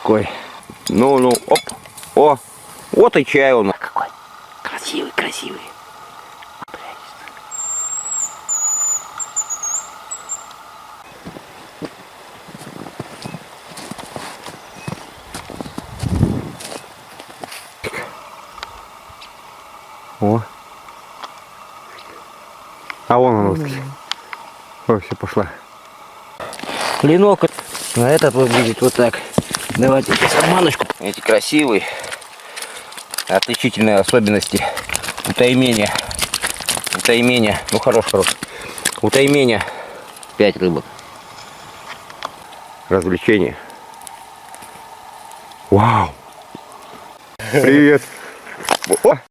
какой. Ну, оп. О, вот и чай он. Какой красивый, красивый. О. А вон он. О, все, пошла. Клинок на этот выглядит вот так. Давайте обманочку. Эти красивые. Отличительные особенности у таймения. У таймения. Ну хорош. У таймения 5 рыбок. Развлечение. Вау. Привет. О!